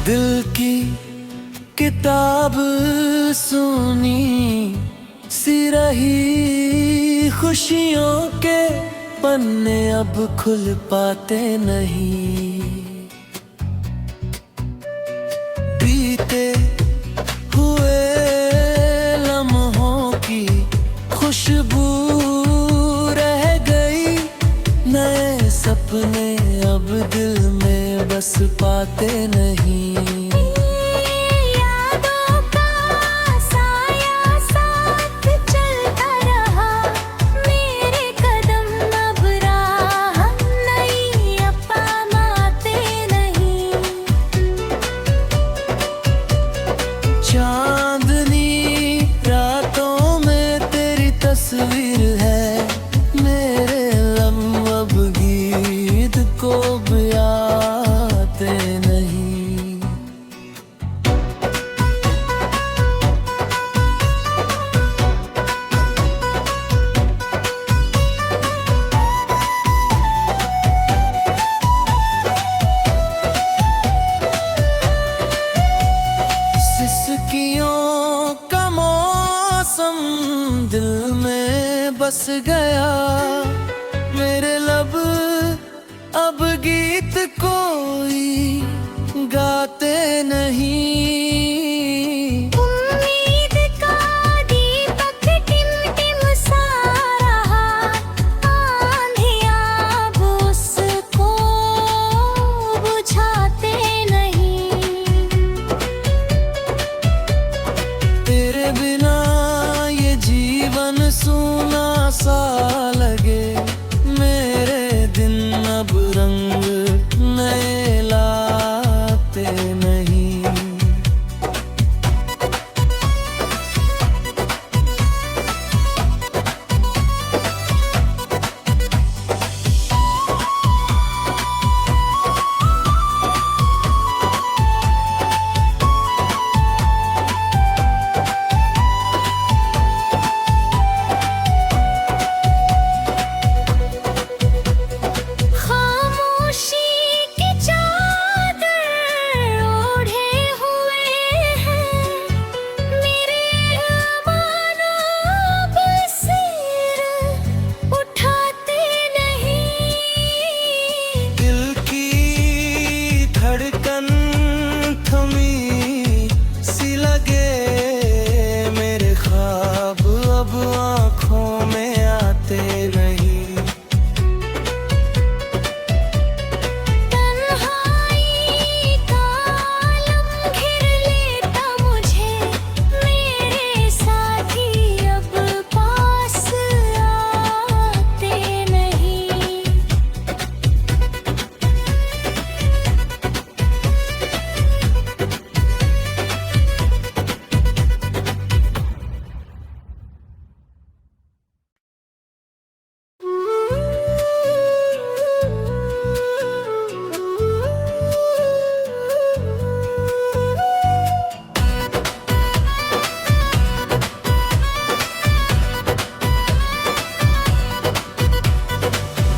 दिल की किताब सुनी सी रही, खुशियों के पन्ने अब खुल पाते नहीं। बीते हुए लम्हों की खुशबू रह गई, नए सपने अब दिल में बस पाते नहीं। चांदनी रातों में तेरी तस्वीर है, मेरे लम्हे अब गीत को भी आते नहीं। सिसकियों का मौसम दिल में बस गया, मेरे लब अब गीत कोई गाते नहीं। उम्मीद का दीपक टिम-टिम सा रहा, आंधियां अब उसको बुझाते नहीं। तेरे बिना ये जीवन सूना सा लगे, मेरे दिन अब रंग नए लाते नहीं। खामोशी की चादर ओढ़े हुए हैं, मेरे अरमानों अब सिर उठाते नहीं। दिल की धड़कन थमी सी लगे, मेरे ख्वाब अब आँखों में आते नहीं। तन्हाई का आलम घिर लेता मुझे, मेरे साथी अब पास आते नहीं।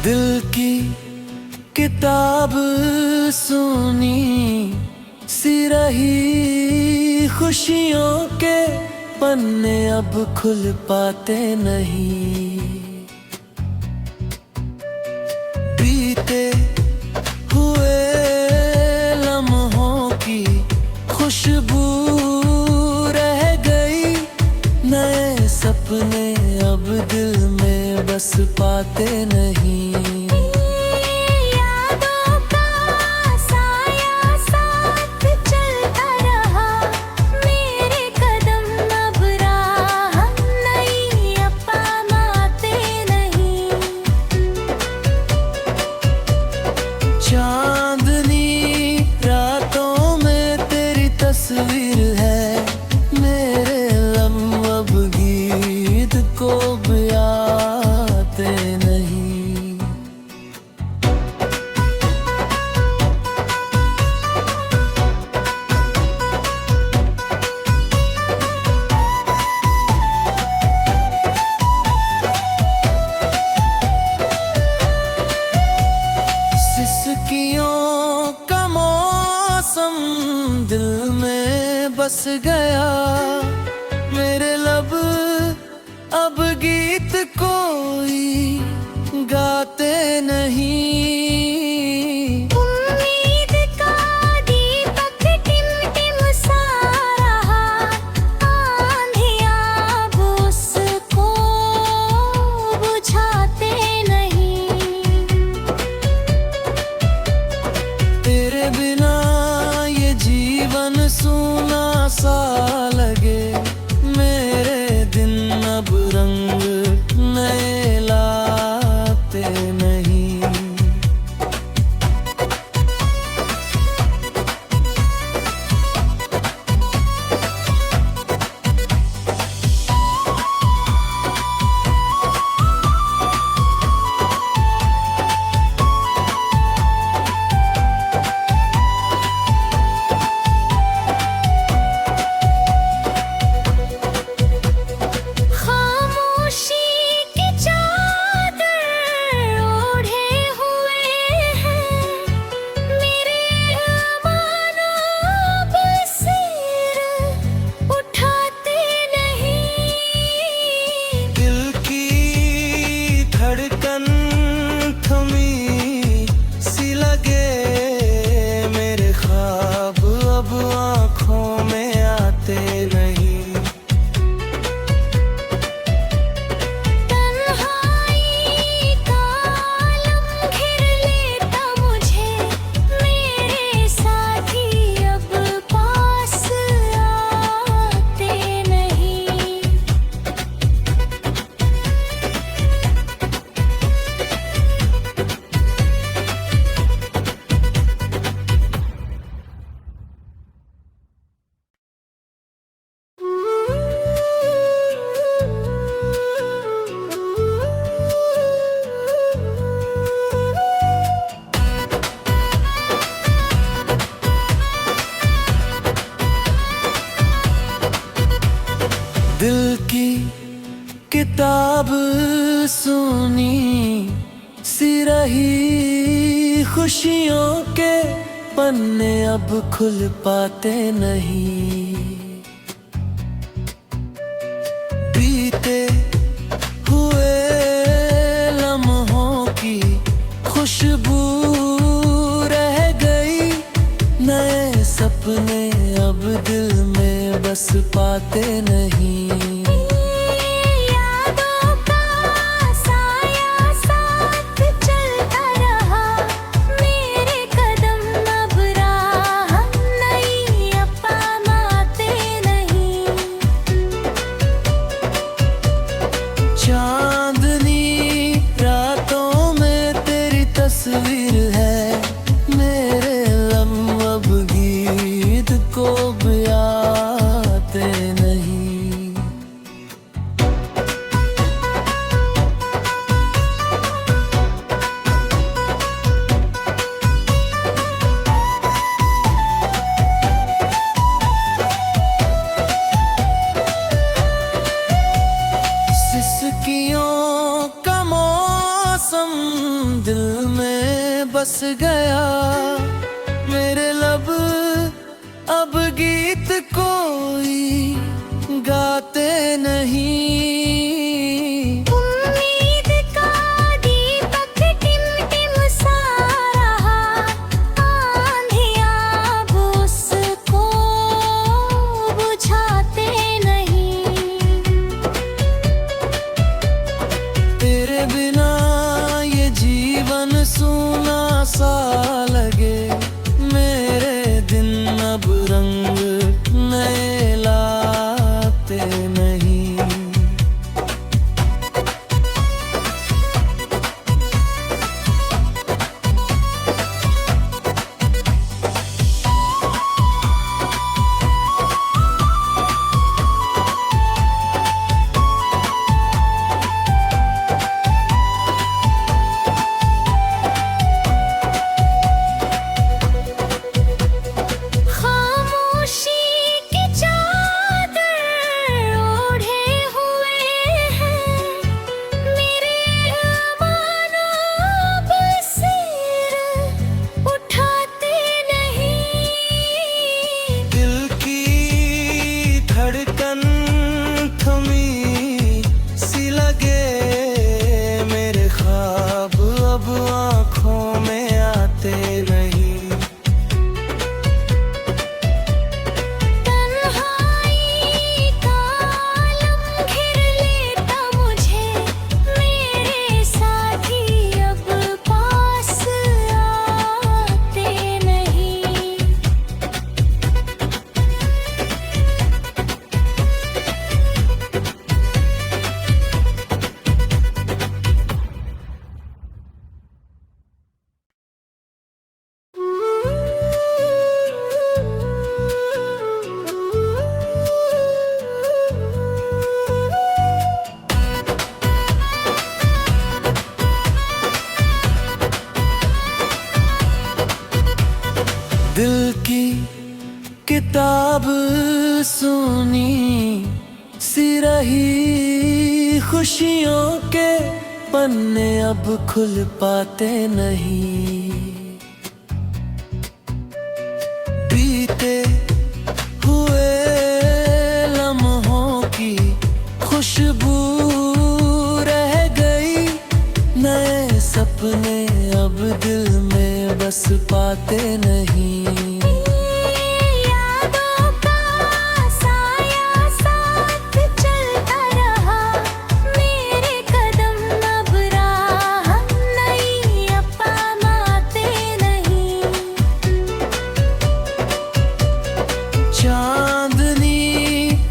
दिल की किताब सुनी सी रही, खुशियों के पन्ने अब खुल पाते नहीं। बीते हुए लम्हों की खुशबू रह गई, नए सपने अब दिल में बस पाते नहीं। यादों का साया साथ चलता रहा, मेरे कदम अब राह नई अपनाते नहीं। चांदनी रातों में तेरी तस्वीर है, मेरे लम्हे अब गीत को भी आते नहीं। सिसकियों का मौसम दिल में बस गया, मेरे लब अब गीत कोई गाते नहीं। उम्मीद का दीपक टिम-टिम सा रहा, आंधियाँ अब उसको बुझाते नहीं। तेरे बिना ये जीवन सूना सा लगे, मेरे दिन अब रंग नए लाते नहीं। खामोशी की चादर ओढ़े हुए हैं मेरे अरमानों पर सिर उठाते नहीं। दिल की धड़कन थमी सी लगे, मेरे ख्वाब अब आँखों में आते नहीं। तन्हाई का आलम घिर लेता मुझे, मेरे साथी अब पास आते नहीं। दिल की किताब सुनी सी रही, खुशियों के पन्ने अब खुल पाते नहीं। बीते हुए लम्हों की खुशबू रह गई, नए सपने अब दिल में बस पाते नहीं। यादों का साया साथ चलता रहा, मेरे कदम अब राह नई अपनाते नहीं। चांदनी रातों में तेरी तस्वीर है, मेरे लम्हे अब गीत को बयाते नहीं। सिसकियों का मौसम दिल में बस गया, मेरे लब अब गीत कोई गाते नहीं। उम्मीद का दीपक टिम-टिम सा रहा, आंधियाँ अब उसको बुझाते नहीं। तेरे बिना ये जीवन सूना सा दिल की किताब सुनी सी रही, खुशियों के पन्ने अब खुल पाते नहीं। बीते हुए लम्हों की खुशबू रह गई, नए सपने अब दिल में बस पाते नहीं। यादों का साया साथ चलता रहा, मेरे कदम अब राह नहीं अपनाते नहीं। चांदनी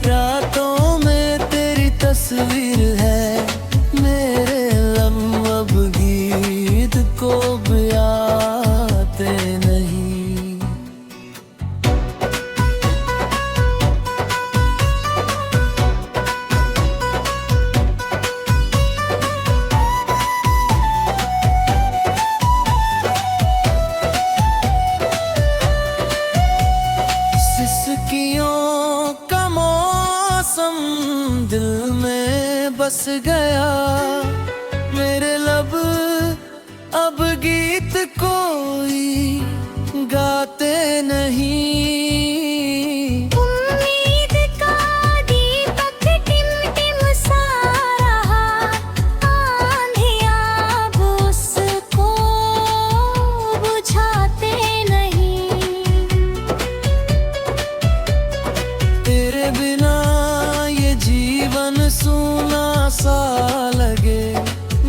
रातों में तेरी तस्वीर है, मेरे लम्हे अब गीत को भी आते नहीं। सिसकियों का मौसम दिल में बस गया, मेरे लब अब गीत कोई गाते नहीं। उम्मीद का दीपक टिमटिम सा रहा, आंधियाँ अब उसको बुझाते नहीं। तेरे बिना ये जीवन सूना सा लगे,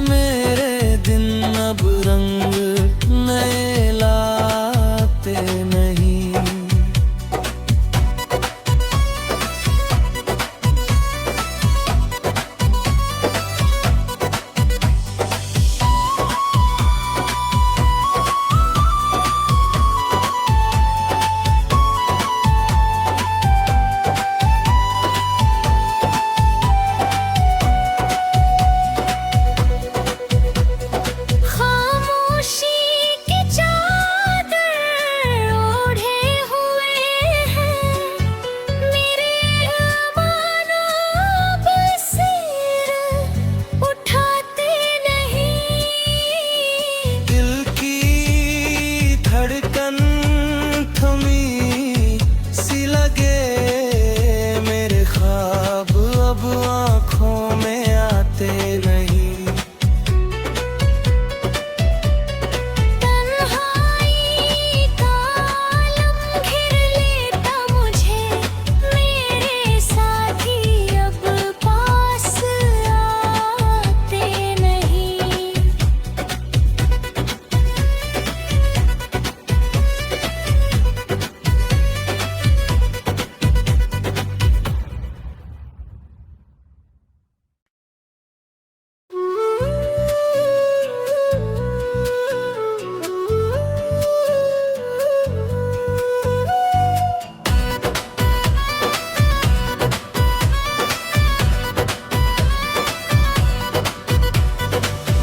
मेरे दिन अब रंग नए लाते नहीं। खामोशी की चादर ओढ़े हुए हैं, मेरे अरमानों अब सिर उठाते नहीं। दिल की धड़कन थमी सी लगे, मेरे ख्वाब अब आँखों में आते नहीं। तन्हाई का आलम घेर लेता मुझे, मेरे साथी अब पास आते नहीं।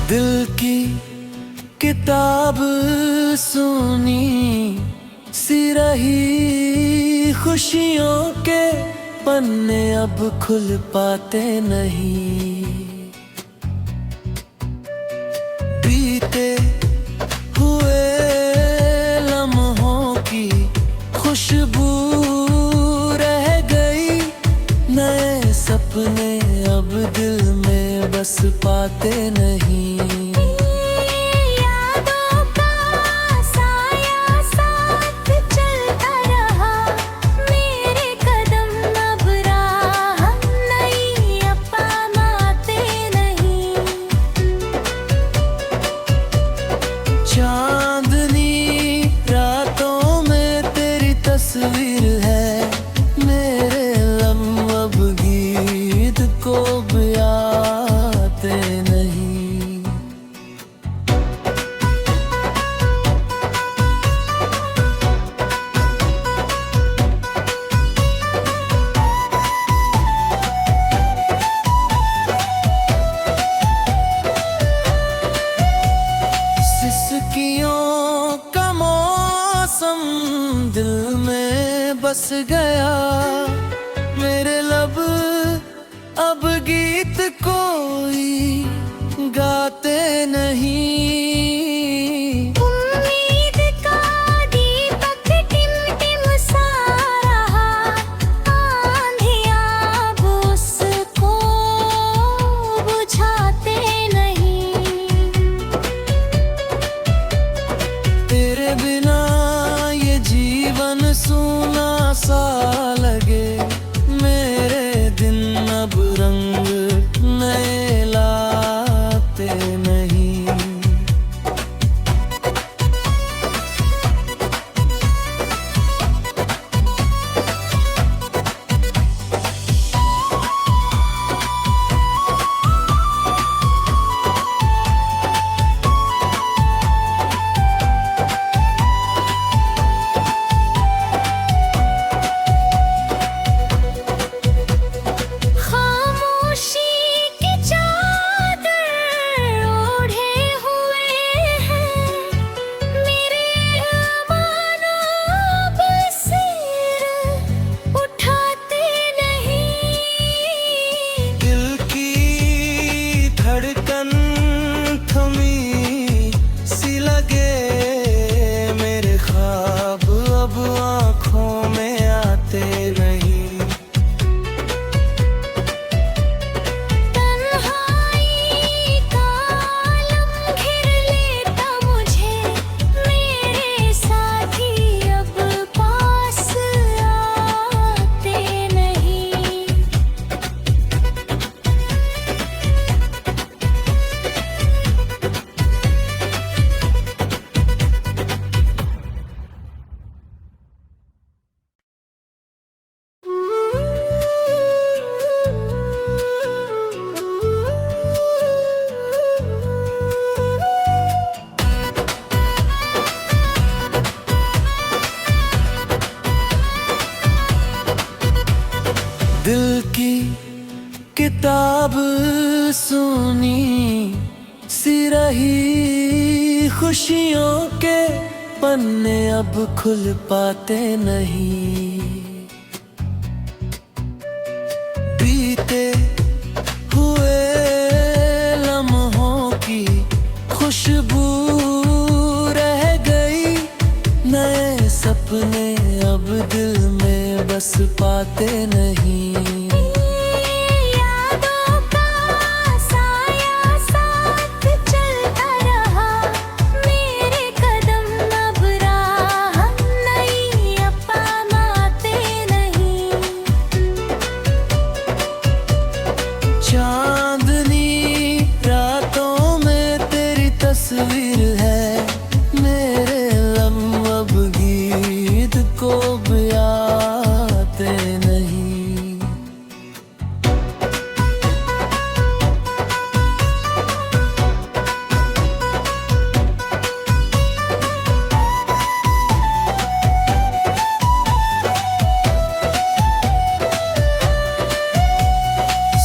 दिल की किताब सुनी सी रही, खुशियों के पन्ने अब खुल पाते नहीं। बीते हुए लम्हों की खुशबू रह गई, नए सपने अब दिल में बस पाते नहीं। यादों का साया साथ चलता रहा, मेरे कदम अब राह नहीं अपनाते नहीं। चांदनी रातों में तेरी तस्वीर है, मेरे लम्हे अब गीत को भी आते नहीं। सिसकियों का मौसम मौसम दिल में बस गया, मेरे लब अब गीत कोई गाते नहीं। उम्मीद का दीपक टिम-टिम सा रहा, आंधियाँ अब उसको बुझाते नहीं। तेरे बिना ये जीवन सूना सा लगे, मेरे दिन अब रंग नए लाते नहीं। खामोशी की चादर ओढ़े हुए हैं, मेरे अरमानों अब सिर उठाते नहीं। दिल की धड़कन थमी सी लगे, मेरे ख्वाब अब आँखों में आते नहीं। तन्हाई का आलम घेर लेता मुझे, मेरे साथी अब पास आते नहीं। दिल की किताब सुनी सी रही, खुशियों के पन्ने अब खुल पाते नहीं। बीते हुए लम्हों की खुशबू रह गई, नए सपने अब दिल में बस पाते नहीं। यादों का साया साथ चलता रहा, मेरे कदम अब राह नई अपनाते नहीं। चांदनी रातों में तेरी तस्वीर है, मेरे लम्हे अब गीत को बयाते नहीं।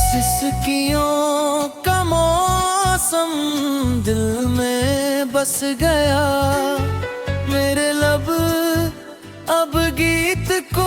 सिसकियों का मौसम दिल में बस गया, मेरे लब अब गीत को